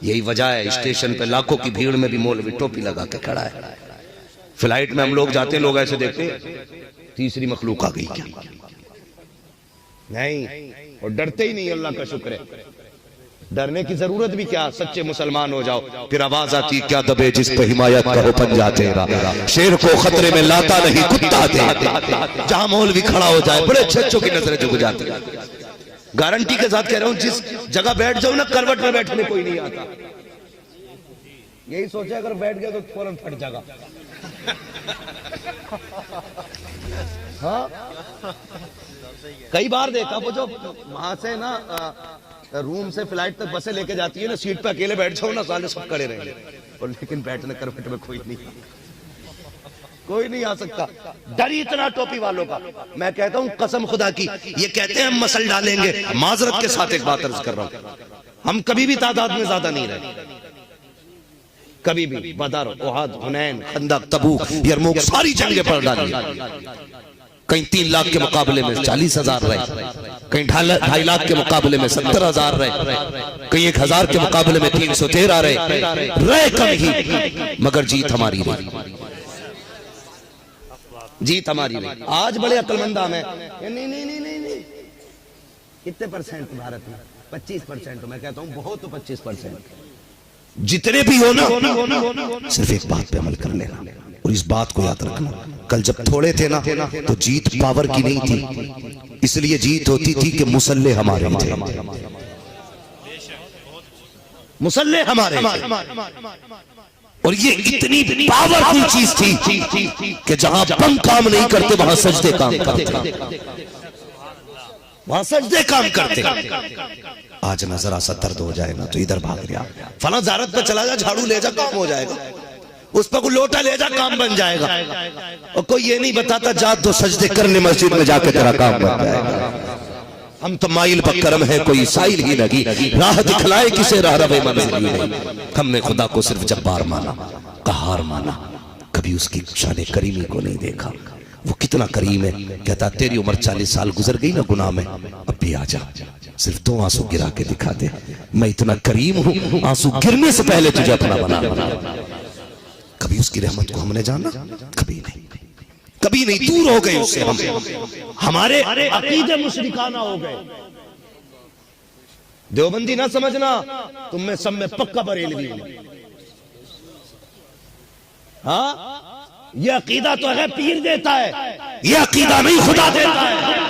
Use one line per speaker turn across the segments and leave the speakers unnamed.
یہی وجہ ہے اسٹیشن پہ لاکھوں کی بھیڑ میں بھی مولوی ٹوپی لگا کے کھڑا ہے. فلائٹ میں ہم لوگ جاتے ہیں، لوگ ایسے دیکھتے ہیں تیسری مخلوق آ گئی کیا؟ نہیں، اور ڈرتے ہی نہیں. اللہ کا شکر ہے، ڈرنے کی ضرورت بھی کیا، سچے مسلمان ہو جاؤ. پھر آواز آتی کیا دبے جس پہ حمایت کا ہو پنجہ تیرا، شیر کو خطرے میں لاتا نہیں کتا تیرا. جہاں مولوی کھڑا ہو جائے بڑے اچھے اچھوں کی نظریں جھک جاتی ہیں. گارنٹی کے ساتھ کہہ رہا ہوں، جس جگہ بیٹھ جاؤ نا کروٹ میں بیٹھنے کوئی نہیں آتا. یہی سوچے اگر بیٹھ گیا تو فوراً پھٹ جائے گا. ہاں کئی بار دیکھا، وہ جو وہاں سے نا روم سے فلائٹ تک بسیں لے کے جاتی ہے نا، سیٹ پہ اکیلے بیٹھ جاؤ نا، سالے سب کھڑے رہیں گے، اور لیکن بیٹھنے کروٹ میں کوئی نہیں آ سکتا. ڈر اتنا ٹوپی والوں کا. میں کہتا ہوں قسم خدا کی، یہ کہتے ہیں ہم مسل ڈالیں گے. معذرت کے ساتھ ایک بات عرض کر رہا ہوں، ہم کبھی بھی تعداد میں زیادہ نہیں رہے، کبھی بھی. بدر، احد، حنین، خندق، تبوک، یرموک ساری جنگیں پڑھ ڈالی. کہیں 3 لاکھ کے مقابلے میں 40,000 رہے، کہیں 2.5 لاکھ کے مقابلے میں 70,000 رہے، کہیں 1,000 کے مقابلے میں 313 رہے کم ہی، مگر جیت ہماری رہی. جیت ہماری رہی. آج بڑے عقل مند ہمیں نہیں کتنے پرسنٹ بھارت میں؟ 25%. میں کہتا ہوں بہت، 25%. جتنے بھی ہو نا، صرف ایک بات پہ عمل کر لینا، اور اس بات کو یاد رکھنا، کل جب تھوڑے تھے نا تو جیت پاور کی نہیں تھی، اس لیے جیت ہوتی تھی کہ مسلح ہمارے تھے. مسلح ہمارے، اور یہ اتنی پاورفل چیز تھی کہ جہاں بم کام نہیں کرتے وہاں سجدے کام کرتے، وہاں سجدے کام کرتے. آج نہ ذرا سا درد ہو جائے نا تو ادھر بھاگ گیا، فلاں زیارت پہ چلا جا، جھاڑو لے جا، کام ہو جائے گا. اس پہ کوئی لوٹا لے جا، کام بن جائے گا. اور کوئی یہ نہیں بتاتا جا دو سجدے کرنے مسجد میں جا کے تیرا کام بن جائے گا. ہم تو مائل بکرم ہے، کوئی سائل ہی لگی، راہ دکھلائے کسے راہ روے منزل ہی نہیں. ہم نے خدا کو صرف جبار مانا، قہار مانا، کبھی اس کی شان کریمی کو نہیں دیکھا. وہ کتنا کریم ہے. کہتا تیری عمر 40 سال گزر گئی نا گناہ میں، اب بھی آ جا، صرف 2 آنسو گرا کے دکھا دے. میں اتنا کریم ہوں، آنسو گرنے سے پہلے تجھے اپنا بنا. کبھی اس کی رحمت کو ہم نے جانا؟ کبھی نہیں، کبھی نہیں. دور ہو گئے اس سے. ہمارے عقیدے مشرکانہ ہو گئے. دیوبندی نہ سمجھنا، تم میں سب میں پکا بریلوی ہوں. ہاں یہ عقیدہ تو ہے پیر دیتا ہے، یہ عقیدہ نہیں خدا دیتا ہے.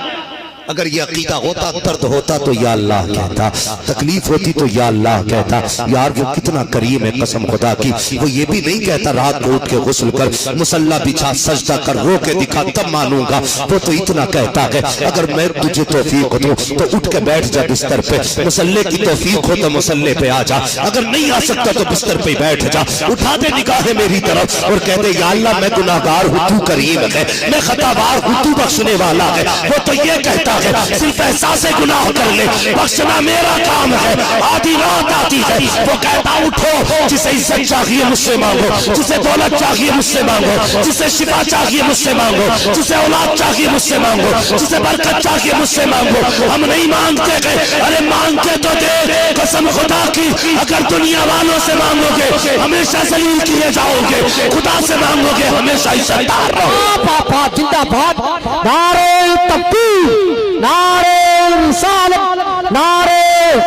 اگر یہ عقیدہ ہوتا، درد ہوتا تو یا اللہ کہتا، تکلیف ہوتی تو یا اللہ کہتا. یار وہ کتنا کریم ہے قسم خدا کی. وہ یہ بھی نہیں کہتا رات کو اٹھ کے غسل کر، مصلی بچھا، سجدہ کر، رو کے دکھا تب مانوں گا. وہ تو اتنا کہتا ہے اگر میں تجھے توفیق دوں تو اٹھ کے بیٹھ جا بستر پہ، مصلی کی توفیق ہو تو مصلی پہ آ جا، اگر نہیں آ سکتا تو بستر پہ بیٹھ جا. اٹھا دے نگاہیں میری طرف اور کہہ دے یا اللہ میں گناہگار ہوں، تو کریم ہے، میں خطاوار ہوں، تو بخشنے والا ہے. وہ تو یہ کہتا ہے صرف احساس گناہ کر لے، بخشنا میرا کام ہے. آدھی رات آتی ہے، وہ کہتا اٹھو، جسے عزت چاہیے مجھ سے مانگو، جسے دولت چاہیے مجھ سے مانگو، جسے شفا چاہیے مجھ سے مانگو، جسے اولاد چاہیے مجھ سے مانگو، جسے برکت چاہیے مجھ سے مانگو. ہم نہیں مانگتے گئے، ارے مانگتے تو دے. قسم خدا کی اگر دنیا والوں سے مانگو گے ہمیشہ ذلیل کیے جاؤ گے، خدا سے مانگو گے ہمیشہ عزت دار رہو.
پاپا زندہ باد. نعرہ تکبیر، نعرہ رسالت، نعرہ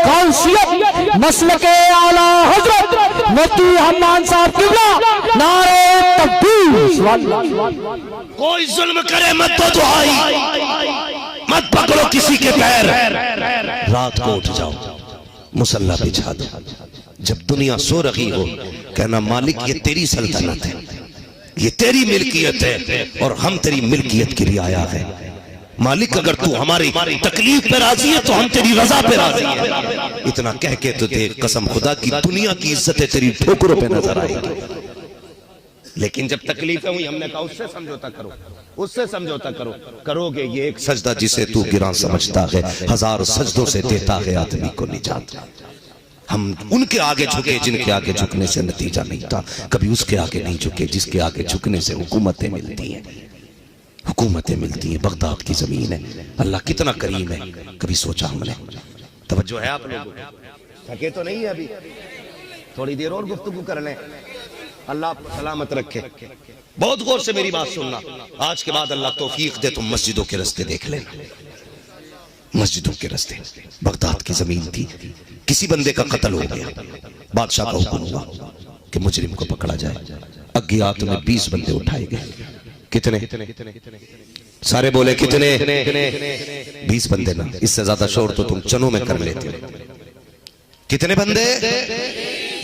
قوسیت، مسلک اعلی حضرت مفتی حماد صاحب قبلہ، نعرہ تکبیر.
کوئی ظلم کرے مت دو دعائی، مت پکڑو کسی کے پیر. رات کو اٹھ جاؤ، مصلی بچھا دو. جب دنیا سو رہی ہو کہنا مالک یہ تیری سلطنت ہے، یہ تیری ملکیت ہے، اور ہم تیری ملکیت کی رعایا ہے. مالک اگر تو ہماری تکلیف پہ راضی ہے تو ہم تیری رضا پہ راضی ہیں. اتنا کہہ کے تو دیکھ قسم خدا کی دنیا کی عزتیں تیری ٹھوکروں پہ نظر آئے گی. لیکن جب تکلیفیں ہوئی ہم نے کہا اس سے سمجھوتا کرو، اس سے سمجھوتا کرو. کرو گے یہ ایک سجدہ جسے تو گراں سمجھتا ہے، 1000 سجدوں سے دیتا ہے آدمی کو نجات. ہم ان کے آگے جھکے جن کے آگے جھکنے سے نتیجہ نہیں تھا، کبھی اس کے آگے نہیں جھکے جس کے آگے جھکنے سے حکومتیں ملتی ہیں. حکومتیں ملتی ہیں، بغداد کی زمین ہے. اللہ کتنا کریم ہے، کبھی سوچا ہم نے؟ توجہ ہے آپ لوگوں؟ تھکے تو نہیں ہے ابھی؟ تھوڑی دیر اور گفتگو کر لیں، اللہ آپ کو سلامت رکھے. بہت غور سے میری بات سننا. آج کے بعد اللہ توفیق دے تم مسجدوں کے رستے دیکھ لینا. مسجدوں کے رستے. بغداد کی زمین تھی، کسی بندے کا قتل ہو گیا، بادشاہ کا حکم ہوا کہ مجرم کو پکڑا جائے. اگیات میں 20 بندے اٹھائے گئے. کتنے؟ سارے بولے کتنے؟ 20 بندے نا، اس سے زیادہ شور تو تم چنوں میں کر لیتے. کتنے بندے؟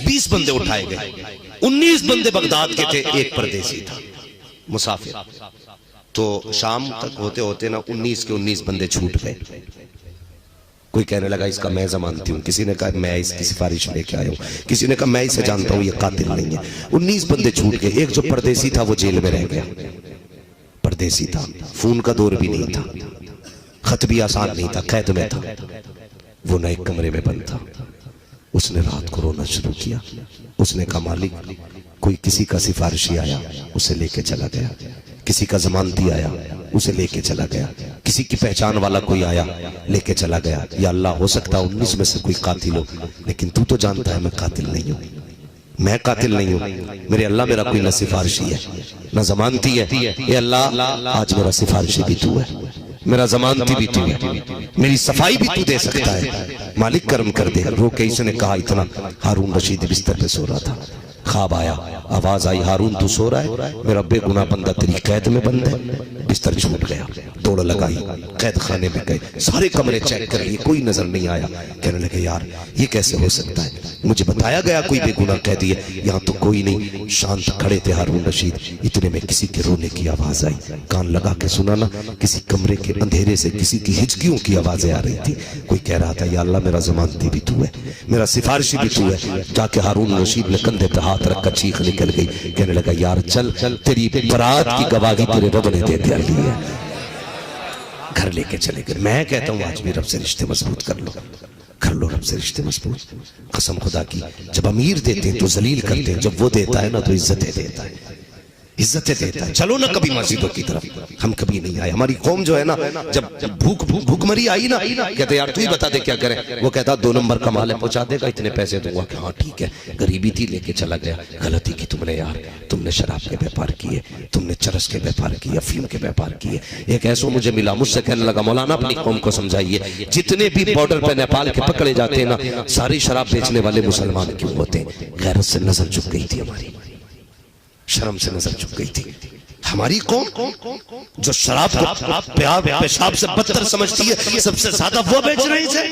20 بندے اٹھائے گئے. 19 بندے بغداد کے تھے، ایک پردیسی تھا مسافر. تو شام تک ہوتے ہوتے نا 19 کے 19 بندے چھوٹ گئے. کوئی کہنے لگا اس کا میں زمانتی ہوں، کسی نے کہا میں اس کی سفارش لے کے آیا ہوں، کسی نے کہا میں اسے جانتا ہوں، یہ قاتل نہیں ہے. 19 بندے چھوٹ گئے. ایک جو پردیسی تھا وہ جیل میں رہ گیا. پردیسی تھا، فون کا دور بھی نہیں تھا، خط بھی آسان نہیں تھا، قید میں تھا. وہ نہ ایک کمرے میں بند تھا. اس نے رات کو رونا شروع کیا. اس نے کہا مالک، کوئی کسی کا سفارشی آیا اسے لے کے چلا گیا، کسی کا ضمانتی آیا اسے لے کے چلا گیا، کسی کی پہچان والا کوئی آیا لے کے چلا گیا. یا اللہ، ہو سکتا 19 میں سے کوئی قاتل ہو، لیکن تو جانتا ہے میں قاتل نہیں ہوں، میں قاتل نہیں ہوں. میرے اللہ، میرا کوئی نہ سفارشی ہے نہ ضمانتی ہے. اے اللہ، آج میرا سفارشی بھی تو ہے، میرا ضمانتی بھی تو ہے، میری صفائی بھی تو دے سکتا ہے. مالک کرم کر دے. رو کے اس نے کہا اتنا. ہارون رشید بستر پہ سو رہا تھا. خواب آیا، آواز آئی، ہارون تو سو رہا ہے، میرا بے گناہ بندہ تیری قید میں بند ہے. بستر چھوٹ گیا. دوڑ لگائی، قید خانے میں گئے، سارے کمرے چیک کر لیے، کوئی نظر نہیں آیا. کہنے لگے یار یہ کیسے ہو سکتا ہے، مجھے بتایا گیا کوئی بے گناہ قیدی ہے، یہاں تو کوئی نہیں. شانت کھڑے تھے ہارون رشید. اتنے میں کسی کے رونے کی آواز آئی. کان لگا کے سنا نا، کسی کمرے کے اندھیرے سے کسی کی ہچکیوں کی آوازیں آ رہی تھی. کوئی کہہ رہا تھا یا اللہ، میرا ضمانتی بھی تو ہے، میرا سفارشی بھی تو ہے. جا کے ہارون رشید نے کندھے پہ ہاتھ رکھ کر چیخ نکل گئی. کہنے لگا یار چل، تیری برات کی گواہی تیرے رب نے دے دیا ہے. گھر لے کے چلے گئے. میں کہتا ہوں آج بھی رب سے رشتے مضبوط کر لو، کر لو رب سے رشتے مضبوط. قسم خدا کی، جب امیر دیتے ہیں تو ذلیل کرتے ہیں، جب وہ دیتا ہے نا تو عزتیں دیتا ہے، عزتیں دیتا ہے. چلو نا کبھی مسجدوں کی طرف. ہم کبھی نہیں آئے. ہماری قوم جو ہے نا، جب بھوک مری آئی نا، کہتے یار تو ہی بتا دے کیا کریں. وہ کہتا 2 نمبر کا مال ہے، پہنچا دے گا، اتنے پیسے دوں گا. کہ ہاں ٹھیک ہے. غریبی تھی، لے کے چلا گیا. غلطی کی تم نے یار، تم نے شراب کے بیپار کیے، تم نے چرس کے بیپار کیے، افیم کے بیپار کیے. ایک ایسو مجھے ملا، مجھ سے کہنے لگا مولانا اپنی قوم کو سمجھائیے، جتنے بھی بارڈر پہ نیپال کے پکڑے جاتے ہیں نا، ساری شراب بیچنے والے مسلمان کیوں ہوتے ہیں؟ غیرت سے نظر جھک گئی تھی ہماری، شرم سے نظر جھک گئی تھی. ہماری قوم جو شراب کو پیشاب سے بدتر سمجھتی ہے، سب سے زیادہ وہ بیچ رہی تھے.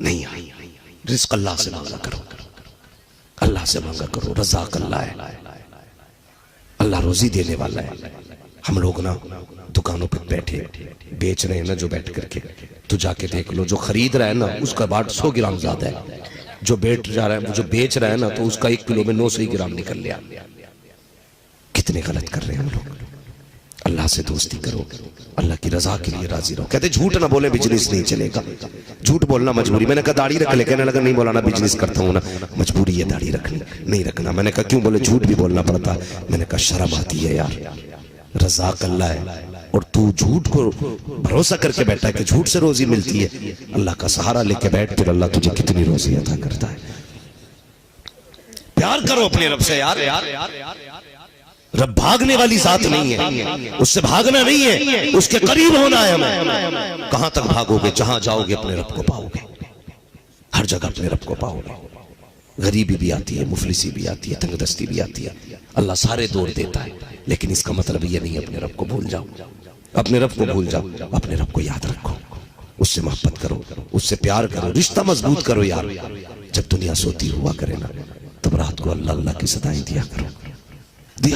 نہیں آئی. رزق اللہ سے مانگا کرو، اللہ سے مانگا کرو. رزاق اللہ ہے، اللہ روزی دینے والا ہے. ہم لوگ نا دکانوں پہ بیٹھے بیچ رہے ہیں نا، جو بیٹھ کر کے تو جا کے دیکھ لو، جو خرید رہا ہے نا اس کا باٹ 100 گرام زیادہ ہے، جو بیٹھ جا رہا ہے، جو بیچ رہا ہے نا تو اس کا 1 کلو میں 900 گرام نکل لیا. کتنے غلط کر رہے ہیں ہم لوگ. اللہ سے دوستی کرو، اللہ کی رضا کے لیے راضی رہو. کہتے جھوٹ نہ بولے بزنس نہیں چلے گا. جھوٹ بولنا مجبوری. میں نے کہا داڑھی رکھ لے. کہنے لگا نہیں مولانا بزنس کرتا ہوں نا، مجبوری ہے داڑھی رکھنی، نہیں رکھنا. میں نے کہا کیوں؟ بولے جھوٹ بھی بولنا پڑتا ہے. میں نے کہا شرم آتی ہے یار، رزاق اللہ ہے اور تو جھوٹ کو بھروسہ کر کے بیٹھا ہے کہ جھوٹ سے روزی ملتی ہے. اللہ کا سہارا لے کے بیٹھ، پھر اللہ تجھے کتنی روزی عطا کرتا ہے. پیار کرو اپنے رب سے یار. رب بھاگنے والی ذات نہیں ہے، اس سے بھاگنا نہیں ہے، اس کے قریب ہونا ہے ہمیں. کہاں تک بھاگو گے؟ جہاں جاؤ گے اپنے رب کو پاؤ گے، ہر جگہ اپنے رب کو پاؤ گے. غریبی بھی آتی ہے، مفلسی بھی آتی ہے، تنگ دستی بھی آتی ہے. اللہ سارے دور دیتا ہے، لیکن اس کا مطلب یہ نہیں اپنے رب کو بھول جاؤ. اپنے رب کو بھول جاؤ، اپنے رب کو یاد رکھو، اس سے محبت کرو، اس سے پیار کرو، رشتہ مضبوط کرو یار. جب دنیا سوتی ہوا کرے نا، تب رات کو اللہ اللہ کی صدائیں دیا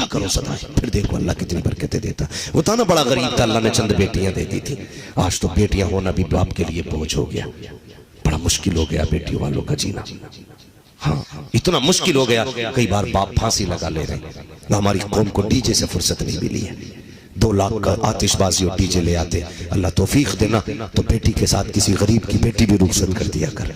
کرو صدائیں. پھر دیکھو اللہ کتنی برکتیں دیتا. وہ تھا نا بڑا غریب تھا، اللہ نے چند بیٹیاں دے دی تھی. آج تو بیٹیاں ہونا بھی باپ کے لیے بوجھ ہو گیا. بڑا مشکل ہو گیا بیٹیوں والوں کا جینا. ہاں اتنا مشکل ہو گیا، کئی بار باپ پھانسی لگا لے رہے ہیں. ہماری قوم کو ڈی جے سے فرصت نہیں ملی ہے. 2 لاکھ کا آتش بازی اور ڈی جے لے آتے. اللہ توفیق دینا تو بیٹی کے ساتھ کسی غریب کی بیٹی بھی رخصت کر دیا کر.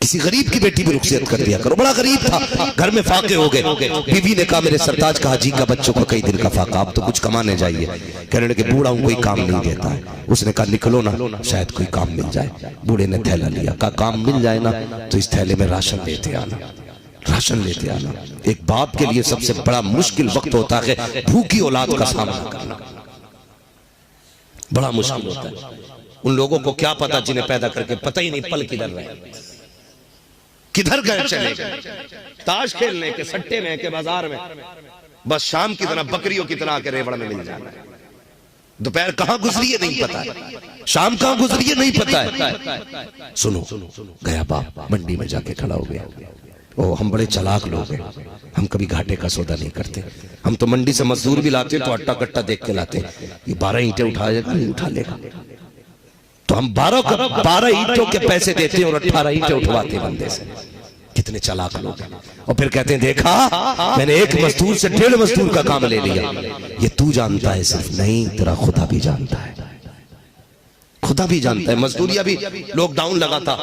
کسی غریب کی بیٹی بھی رخصت کر دیا کرو. بڑا غریب تھا, گھر میں فاقے ہو گئے. بیوی نے کہا میرے سرتاج کا حاجی کا بچوں کا کئی دن کا فاقہ, آپ تو کچھ کمانے جائیے. کہنے لگے بوڑھا ہوں کوئی کام نہیں دیتا ہے. اس نے کہا نکلو نا, شاید کوئی کام مل جائے. بوڑھے نے تھیلا لیا, کہا کام مل جائے نا تو اس تھیلے میں راشن لیتے آنا, راشن لیتے آنا. ایک باپ کے لیے سب سے بڑا مشکل وقت ہوتا ہے بھوکی اولاد کا سامنا کرنا, بڑا مشکل ہوتا ہے. ان لوگوں کو کیا پتا جنہیں پیدا کر کے پتہ ہی نہیں پل کدھر رہے, کدھر گئے چلے گئے, تاش کھیلنے کے, سٹے میں کے, بازار میں, بس شام کی طرح بکریوں کی طرح کے ریوڑ میں مل جانا ہے. دوپہر کہاں گزری ہے نہیں پتا ہے, شام کہاں گزری ہے نہیں پتا ہے. سنو, گیا باپ منڈی میں جا کے کھڑا ہو گیا. ہم بڑے چلاک لوگ ہیں, ہم کبھی گھاٹے کا سودا نہیں کرتے. ہم تو منڈی سے مزدور بھی لاتے ہیں تو اٹا کٹا دیکھ کے لاتے ہیں, یہ 12 اینٹیں اٹھائے گا نہیں اٹھا لے گا, تو ہم 12 اینٹوں کے پیسے دیتے ہیں اور 18 اینٹیں اٹھواتے ہیں بندے سے. کتنے چلاک لوگ ہیں. اور پھر کہتے ہیں دیکھا میں نے ایک مزدور سے 1.5 مزدور کا کام لے لیا. یہ تو جانتا ہے صرف نہیں, تیرا خدا بھی جانتا ہے, خدا بھی جانتا ہے. مزدوریہ بھی لوک ڈاؤن لگا تھا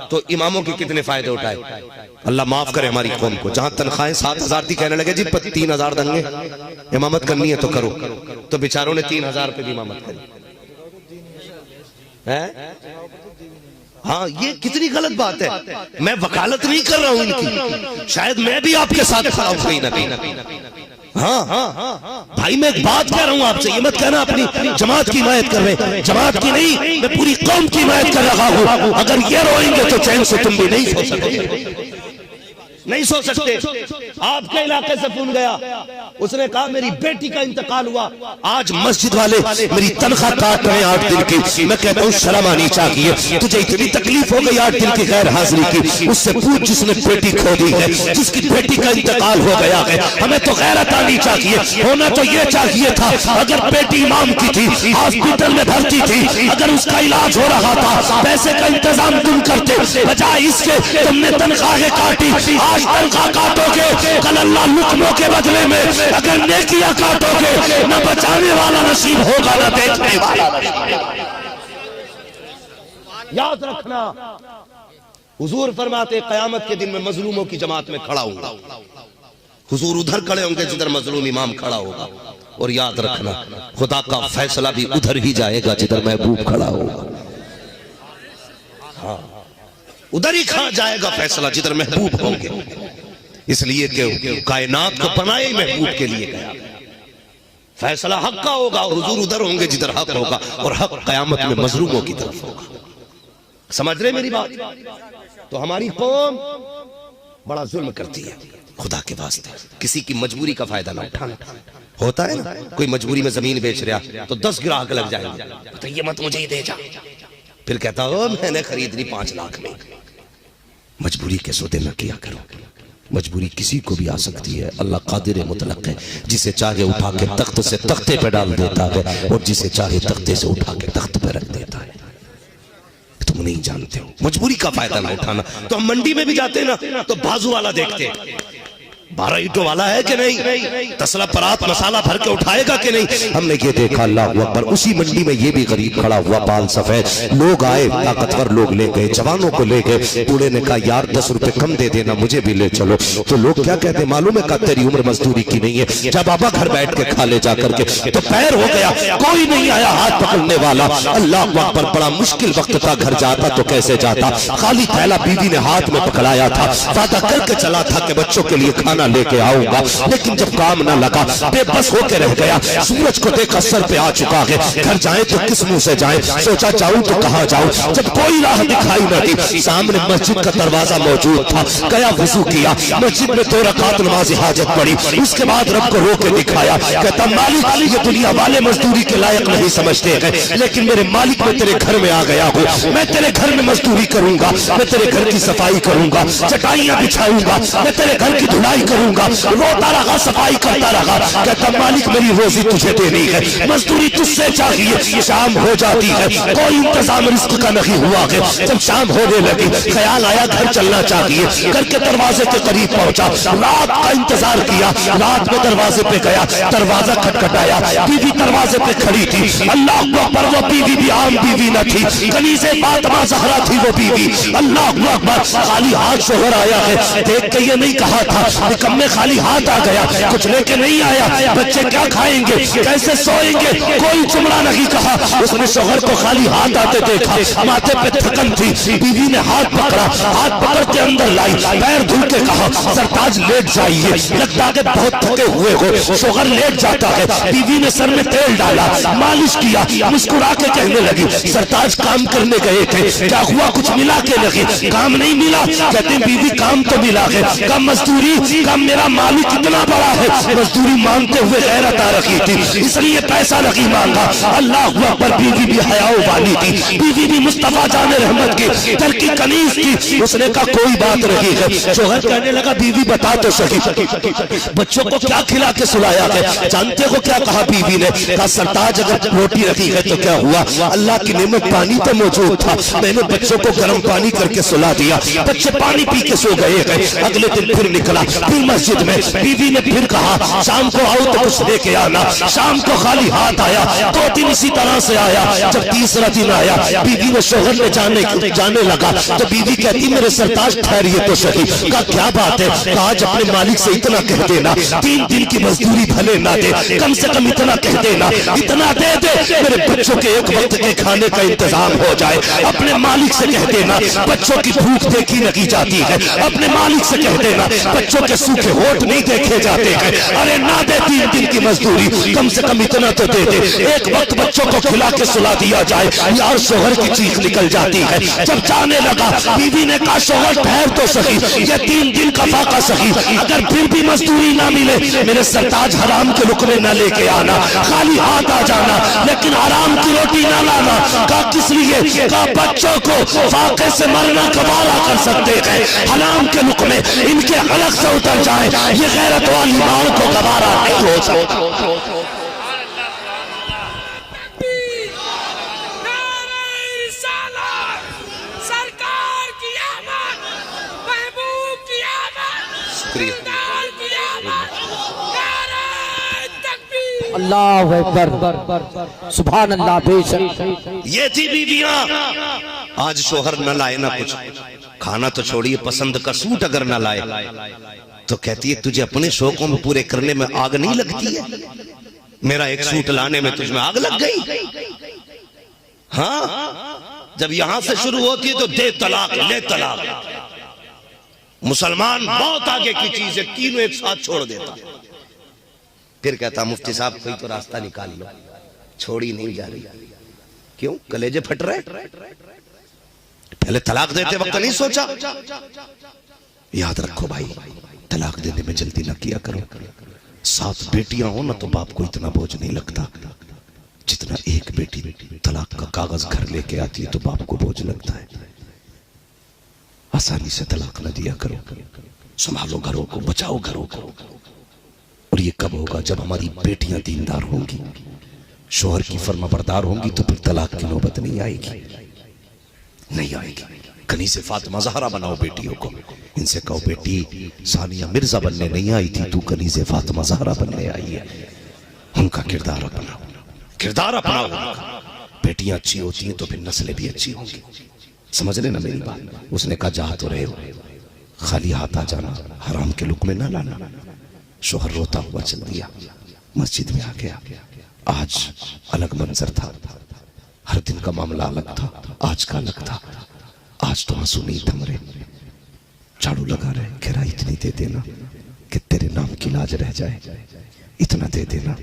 تو اماموں کے کتنے فائدے اٹھائے. اللہ معاف کرے ہماری قوم کو, جہاں تنخواہیں 7,000 تھی کہنے لگے جی 3,000 دنگے, امامت کرنی ہے تو کرو. تو بیچاروں نے 3,000 پہ بھی امامت کری. ہاں یہ کتنی غلط بات ہے. میں وکالت نہیں کر رہا ہوں ان کی, شاید میں بھی آپ کے ساتھ کھڑا ہوں کہیں نہ کہیں. ہاں بھائی میں ایک بات کہہ رہا ہوں آپ سے, یہ مت کہنا اپنی جماعت کی حمایت کر رہے, جماعت کی نہیں, میں پوری قوم کی حمایت کر رہا ہوں. اگر یہ روئیں گے تو چین سے تم بھی نہیں سو سکتے, نہیں سو سکتے. آپ کے علاقے سے فون گیا, اس نے کہا میری بیٹی کا انتقال ہوا, آج مسجد والے میری تنخواہ کاٹ رہے ہیں 8 دن کی. میں کہتا ہوں شرم آنی چاہیے, تجھے اتنی تکلیف ہو گئی 8 دن کی غیر حاضری کی. اس سے پوچھ جس نے بیٹی کھو دی ہے, جس کی بیٹی کا انتقال ہو گیا ہے. ہمیں تو غیرت آنی چاہیے. ہونا تو یہ چاہیے تھا اگر بیٹی امام کی تھی, ہاسپٹل میں بھرتی تھی, اگر اس کا علاج ہو رہا تھا, پیسے کا انتظام تم کرتے, بجائے اس کے تم نے تنخواہیں کاٹی. آج تنخواہ کاٹو گے, کل اللہ لقموں کے بدلے میں اگر نیکیاں کاٹو گے, نہ بچانے والا نصیب ہوگا نہ دیکھنے والا. یاد رکھنا, حضور فرماتے قیامت کے دن میں مظلوموں کی جماعت میں کھڑا ہوں گا. حضور ادھر کھڑے ہوں گے جدھر مظلوم امام کھڑا ہوگا. اور یاد رکھنا خدا کا فیصلہ بھی ادھر ہی جائے گا جدھر محبوب کھڑا ہوگا. ہاں ادھر ہی کھا جائے گا فیصلہ جدھر محبوب ہوں گے, اس لیے کہ کائنات کو بنائے محبوب کے لیے گیا. فیصلہ حق کا ہوگا اور حضور ادھر ہوں گے جدھر حق ہوگا, اور حق قیامت میں مظلوموں کی طرف ہوگا. سمجھ رہے میری بات؟ تو ہماری قوم بڑا ظلم کرتی ہے. خدا کے واسطے کسی کی مجبوری کا فائدہ نہ اٹھانا. ہوتا ہے نا کوئی مجبوری میں زمین بیچ رہا تو 10 گراہک لگ جائیں گے, تو یہ مت مجھے ہی دے جا, پھر کہتا ہو میں نے خریدنی 5 لاکھ میں. مجبوری کے سودے نہ کیا کرو, مجبوری کسی کو بھی آ سکتی ہے. اللہ قادر مطلق ہے, جسے چاہے اٹھا کے تخت سے تختے پہ ڈال دیتا ہے اور جسے چاہے تختے سے اٹھا کے تخت پہ رکھ دیتا ہے. تم نہیں جانتے ہو, مجبوری کا فائدہ نہ اٹھانا. تو ہم منڈی میں بھی جاتے ہیں نا تو بازو والا دیکھتے ہیں 12 اینٹوں والا ہے کہ نہیں, تسلا پرات مسالہ بھر کے اٹھائے گا کہ نہیں. ہم نے یہ دیکھا اللہ اکبر, اسی منڈی میں یہ بھی غریب کھڑا ہوا بال سفید. لوگ آئے, طاقتور لوگ لے گئے, جوانوں کو لے گئے. بوڑھے نے کہا یار 10 روپے کم دے دینا, مجھے بھی لے چلو. تو لوگ کیا کہتے ہیں معلوم ہے, کہا تیری عمر مزدوری کی نہیں ہے, جب بابا گھر بیٹھ کے کھا لے جا کر کے. تو پیر ہو گیا, کوئی نہیں آیا ہاتھ پکڑنے والا. اللہ اکبر, بڑا مشکل وقت تھا, گھر جاتا تو کیسے جاتا, خالی تھیلا بیوی نے ہاتھ میں پکڑایا تھا. وعدہ کر کے چلا تھا کہ بچوں کے لیے کھانا لے کے آؤں گا, لیکن جب کام نہ لگا بے بس ہو کے رہ گیا. سورج کو دیکھا سر پہ آ چکا ہے, گھر جائیں تو کس منہ سے جائیں, سوچا جاؤں تو کہاں جاؤں. جب کوئی راہ دکھائی نہ دی, سامنے مسجد کا دروازہ موجود تھا, گیا وضو کیا, مسجد میں 2 رکعت نماز حاجت پڑھی. اس کے بعد رب کو رو کے دکھایا, کہتا مالک یہ دنیا والے مزدوری کے لائق نہیں سمجھتے ہیں, لیکن میرے مالک میں تیرے گھر میں آ گیا ہوں, میں تیرے گھر میں مزدوری کروں گا, میں تیرے گھر کی صفائی کروں گا, چٹائیاں بچھاؤں گا, میں تیرے گھر کی دھلائی کروں گا. روتا رہا, صفائی کرتا رہا. کہتا مالک میری روزی تجھے دینی ہے, مزدوری تجھ سے چاہیے. شام ہو جاتی ہے, کوئی انتظام رزق کا نہیں ہوا ہے. جب شام ہونے لگی خیال آیا گھر چلنا چاہیے. گھر کے دروازے کے قریب پہنچا, رات کا انتظار کیا. رات میں دروازے پہ گیا, دروازہ کھٹکھٹایا. بیوی دروازے پہ کھڑی تھی. اللہ اکبر, وہ بیوی بھی عام بیوی نہ تھی, کنیزہ فاطمہ زہرا تھی وہ بیوی. اللہ اکبر, خالی ہاتھ شوہر آیا ہے. دیکھ کے یہ نہیں کہا تھا نکمے خالی ہاتھ آ گیا, کچھ لے کے نہیں آیا. بچے کیا کھائیں گے, کیسے سوئیں گے, کوئی جملہ نہیں کہا. اس نے شوہر کو خالی ہاتھ آتے دیکھا, ماتھے پہ تھکن تھی. بیوی نے ہاتھ پکڑا, ہاتھ پکڑ کے اندر لائی, پیر دھو کے کہا سرتاج لیٹ جائیے, لگتا کہ بہت تھکے ہوئے ہو. شوہر لیٹ جاتا ہے. بیوی نے سر میں تیل ڈالا, مالش کیا, مسکرا کے کہنے لگی سرتاج کام کرنے گئے تھے, کیا ہوا, کچھ ملا کے لگی؟ کام نہیں ملا. کہتے ہیں بیوی کام تو ملا ہے. کم مزدوری, کم میرا مالک اتنا بڑا ہے, مزدوری مانگتے ہوئے غیرت آ رکھی تھی, اس لیے پیسہ نہیں مانگا. اللہ اکبر, بیوی بھی حیاء والی تھی, بیوی بھی مصطفیٰ جان رحمت کی در کی کنیز تھی. اس نے کہا کوئی بات نہیں ہے. شوہر کہنے لگا بیوی بتا تو صحیح, بچوں کو کیا کھلا کے سلایا ہے؟ جانتے ہو کیا کہا بیوی نے؟ کہا سرتاج اگر روٹی رکھی ہے تو کیا ہوا, اللہ کی نعمت پانی تو موجود تھا, میں نے بچوں کو گرم پانی کر کے سلا دیا, بچے پانی پی کے سو گئے ہیں. اگلے دن پھر نکلا, پھر مسجد میں. بیوی نے پھر کہا شام کو آؤ تو کچھ لے کے آنا. شام کو خالی ہاتھ آیا, 2 دن اسی طرح سے آیا. جب تیسرا دن آیا, بیوی نے شوہر نے جانے لگا تو بیوی کہتی میرے سرتاج ٹھہریے تو صحیح. کہا کیا بات ہے؟ کہا آج اپنے مالک سے اتنا کہہ دینا, 3 دن کی مزدوری بھلے نہ دے, کم سے کم اتنا کہہ دینا, اتنا دے دے میرے بچوں کے ایک وقت کے کھانے کا انتظام ہو جائے. اپنے مالک سے کہہ دینا بچوں کی بھوک دیکھی نہیں جاتی ہے. اپنے مالک سے کہہ دینا بچوں کے سوکھے ہوٹ نہیں دیکھے جاتے ہیں. ارے نہ دے 3 دن کی مزدوری, کم سے کم اتنا تو دے دے, ایک وقت بچوں کو کھلا کے سلا دیا جائے. یار شوہر کی چیخ نکل جاتی ہے. جب جانے لگا بیوی نے کہا شوہر ٹھہر تو صحیح, یہ 3 دن کا فاقہ صحیح, اگر پھر بھی مزدوری نہ ملے میرے سرتاج حرام کے لقمے نہ لے کے آنا, خالی ہاتھ آ جانا, لیکن حرام کی روٹی نہ لانا. کہا کس لیے؟ کہا بچوں کو فاقے سے مرنا گوارا کر سکتے ہیں, حرام کے لقمے ان کے حلق سے اتر جائیں, یہ غیرت والی ماں کو گوارا نہیں ہو سکتا.
اللہ اکبر, سبحان اللہ, بے شک.
یہ تھی بیویاں. آج شوہر نہ لائے نہ کچھ, کھانا تو چھوڑیے, پسند کا سوٹ اگر نہ لائے تو کہتی ہے تجھے اپنے شوقوں میں پورے کرنے میں آگ نہیں لگتی ہے, میرا ایک سوٹ لانے میں تجھ میں آگ لگ گئی. ہاں, جب یہاں سے شروع ہوتی ہے تو دے طلاق, لے طلاق. مسلمان بہت آگے کی چیز ہے, تینوں ایک ساتھ چھوڑ دیتا. پھر کہتا مفتی صاحب کوئی تو راستہ نکال لو, چھوڑی نہیں جا رہی. کیوں؟ کلیجے پھٹ رہے. پہلے طلاق دیتے وقت نہیں سوچا؟ یاد رکھو بھائی, طلاق دینے میں جلدی نہ کیا کرو. 7 بیٹیاں ہوں نا تو باپ کو اتنا بوجھ نہیں لگتا جتنا ایک بیٹی طلاق کا کاغذ گھر لے کے آتی ہے تو باپ کو بوجھ لگتا ہے. آسانی سے طلاق نہ دیا کرو, سنبھالو گھروں کو, بچاؤ گھروں کو. اور یہ کب ہوگا؟ جب ہماری بیٹیاں دیندار ہوں گی, شوہر کی فرما بردار ہوں گی, تو پھر طلاق کی نوبت نہیں آئے گی, نہیں آئے گی. کنیزہ فاطمہ زہرا بناؤ بیٹیوں کو, ان سے کہو بیٹی ثانیہ مرزا بننے نہیں آئی تھی, تو کنیزہ فاطمہ زہرا بننے آئی ہے. ان کا کردار اپناؤ, کردار اپناؤ. بیٹیاں اچھی ہوتی ہیں تو پھر نسلیں بھی اچھی ہوں گی. سمجھ لے نا میری بات. اس نے کہا جہاں تو رہے ہو, خالی ہاتھ آ جانا, حرام کے لقمے نہ لانا. شوہر روتا ہوا چل دیا, مسجد میں آ گیا. آج الگ منظر تھا, ہر دن کا معاملہ الگ تھا, آج کا الگ تھا. آج تو آنسو نہیں تھم رہے, جھاڑو لگا رہے. کہہ رہا اتنی دے دینا کہ تیرے نام کی لاج رہ جائے, اتنا دے دینا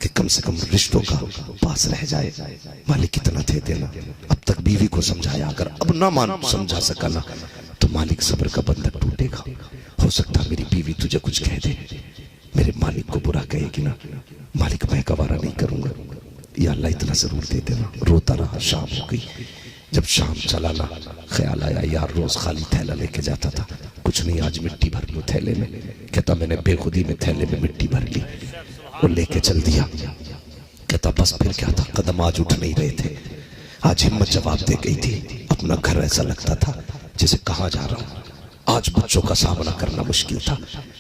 کہ کم سے کم رشتوں کا پاس رہ جائے. مالک اتنا دے دینا. اب تک بیوی کو سمجھایا, اگر اب نہ سمجھا سکا نا تو مالک صبر کا بندھن ٹوٹے گا. ہو سکتا میری بیوی تجھے کچھ کہہ دے, میرے مالک کو برا کہے گی نا, مالک میں گوارا نہیں کروں گا, یا اللہ اتنا ضرور دے دینا. روتا رہا, شام ہو گئی. جب شام چلا نا خیال آیا یار روز خالی تھیلا لے کے جاتا تھا, کچھ نہیں، آج مٹی بھر لو تھیلے میں. کہتا میں نے بے خودی میں تھیلے میں مٹی بھر لی، وہ لے کے چل دیا. کہتا بس پھر کیا تھا، قدم آج اٹھ نہیں رہے تھے. آج ہمت جواب دے گئی تھی. اپنا گھر ایسا لگتا تھا جسے کہاں جا رہا ہوں. آج بچوں کا سامنا کرنا مشکل تھا.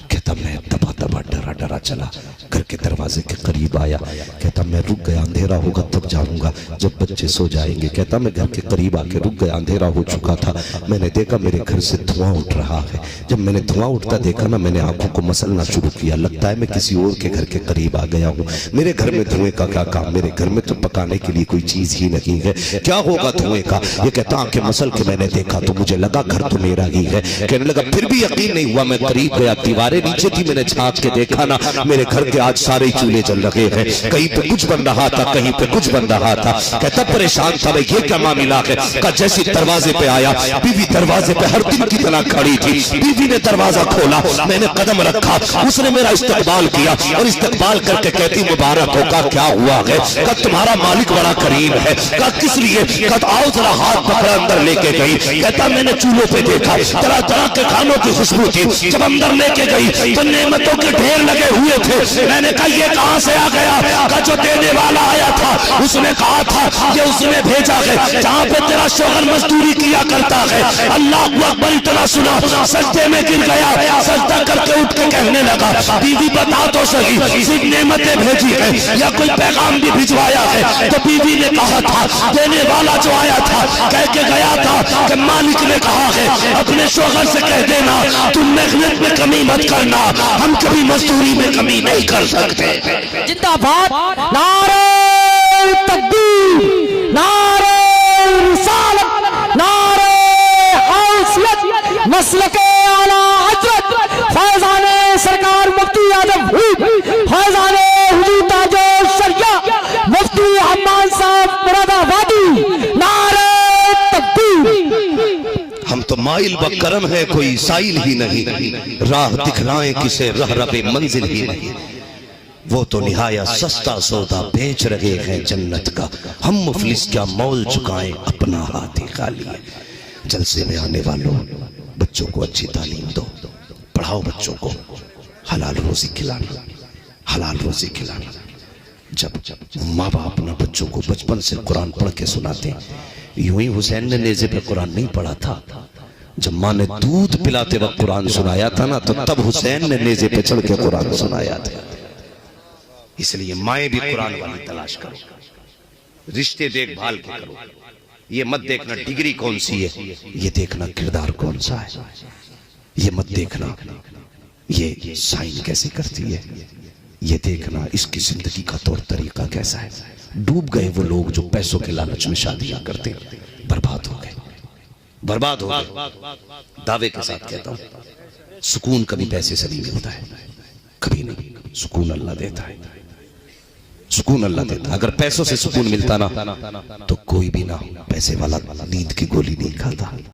کہتا میں دبا دبا ڈرا ڈرا چلا، گھر کے دروازے کے قریب آیا. کہتا میں رک گیا، اندھیرا ہوگا تب جاؤں گا جب بچے سو جائیں گے. کہتا میں گھر کے قریب آ کے رک گیا، اندھیرا ہو چکا تھا. میں نے دیکھا میرے گھر سے دھواں اٹھ رہا ہے. جب میں نے دھواں اٹھتا دیکھا نا، میں نے آنکھوں کو مسلنا شروع کیا. لگتا ہے میں کسی اور کے گھر کے قریب آ گیا ہوں. میرے گھر میں دھوئیں کا کیا کام، میرے گھر میں تو پکانے کے لیے کوئی چیز ہی نہیں ہے، کیا ہوگا دھوئیں کا. یہ کہتا آنکھیں مسل کے میں نے دیکھا تو مجھے لگا گھر تو میرا ہی ہے. کہنے لگا پھر بھی یقین نہیں ہوا. میں قریب گیا، دیواریں نیچے تھی، میں نے جھانک کے دیکھا نا، میرے گھر کے آج سارے چولہے جل رہے ہیں. کہیں پہ کچھ بن رہا تھا، کہیں پہ کچھ بن رہا تھا. کہتا پریشان تھا میں، یہ کیا معاملہ ہے. کہ جیسے دروازے پہ آیا، بیوی دروازے پہ ہر دن کی طرح کھڑی تھی. بیوی نے دروازہ کھولا، میں نے قدم رکھا، اس نے میرا استقبال کیا اور استقبال کر کے کہتی مبارک ہو. کا کیا ہوا ہے؟ کہ تمہارا مالک بڑا کریم ہے. کہ کس لیے؟ کہ آؤ ذرا ہاتھ پکڑا اندر لے کے گئی. کہتا میں نے چولہوں پہ دیکھا، طرح طرح کے کھانوں کی خوشبو تھی. جب اندر لے کے گئی تو نعمتوں کے ڈھیر لگے ہوئے تھے. میں نے کہا یہ کہاں سے آ گیا؟ کہ جو دینے والا آیا تھا اس نے کہا تھا کہ اس نے بھیجا ہے جہاں پہ تیرا شوہر مزدوری کیا کرتا ہے. اللہ اکبر اتنا سنا، سجدے میں گر گیا. سجدہ کر کے اٹھ کے کہنے لگا بیوی بتا تو صحیح، صرف نعمتیں بھیجی ہے یا کوئی پیغام بھی بھجوایا ہے؟ تو بیوی نے کہا تھا دینے والا جو آیا تھا کہہ کے گیا تھا کہ مالک نے کہا ہے اپنے شوہر سے کہہ دینا تم محنت میں کمی مت کرنا، ہم کبھی مزدوری میں کمی نہیں کر سکتے.
زندہ باد. نعرہ تکبیر، نعرہ رسالت، نعرہ حیثیت، مسلک اعلی حضرت فیضان سرکار مفتی اعظم فیضان حضور تاج الشریعہ مفتی حمان صاحب مراد آبادی. نعرہ تکبیر.
ہم تو مائل بکرم ہے، کوئی سائل ہی نہیں. راہ دکھلائیں کسے رہرب منزل ہی نہیں. وہ تو نہایت سستا سودا بیچ رہے ہیں جنت کا. ہم مفلس کیا مول چکائیں، اپنا ہاتھ ہی خالی ہے. جلسے میں آنے والوں بچوں کو اچھی تعلیم دو، پڑھاؤ بچوں کو، حلال روزی کھلانا، حلال روزی کھلانا. جب ماں باپ اپنا بچوں کو بچپن سے قرآن پڑھ کے سناتے، یوں ہی حسین نے نیزے پہ قرآن نہیں پڑھا تھا. جب ماں نے دودھ پلاتے وقت قرآن سنایا تھا نا، تو تب حسین نے نیزے پہ چڑھ کے قرآن سنایا تھا. اس لیے مائیں بھی قرآن والی تلاش کرو، رشتے دیکھ بھال کے کرو. یہ مت دیکھنا ڈگری کون سی ہے، یہ دیکھنا کردار کون سا ہے. یہ مت دیکھنا یہ سائن کیسے کرتی ہے، یہ دیکھنا اس کی زندگی کا طور طریقہ کیسا ہے. ڈوب گئے وہ لوگ جو پیسوں کے لالچ میں شادیاں کرتے، برباد ہو گئے، برباد ہو گئے. دعوے کے ساتھ کہتا ہوں سکون کبھی پیسے سے نہیں ملتا ہے، کبھی نہیں. سکون اللہ دیتا ہے، سکون اللہ دیتا ہے. اگر پیسوں سے سکون ملتا نا تو کوئی بھی نہ پیسے والا نیند کی گولی نہیں کھاتا.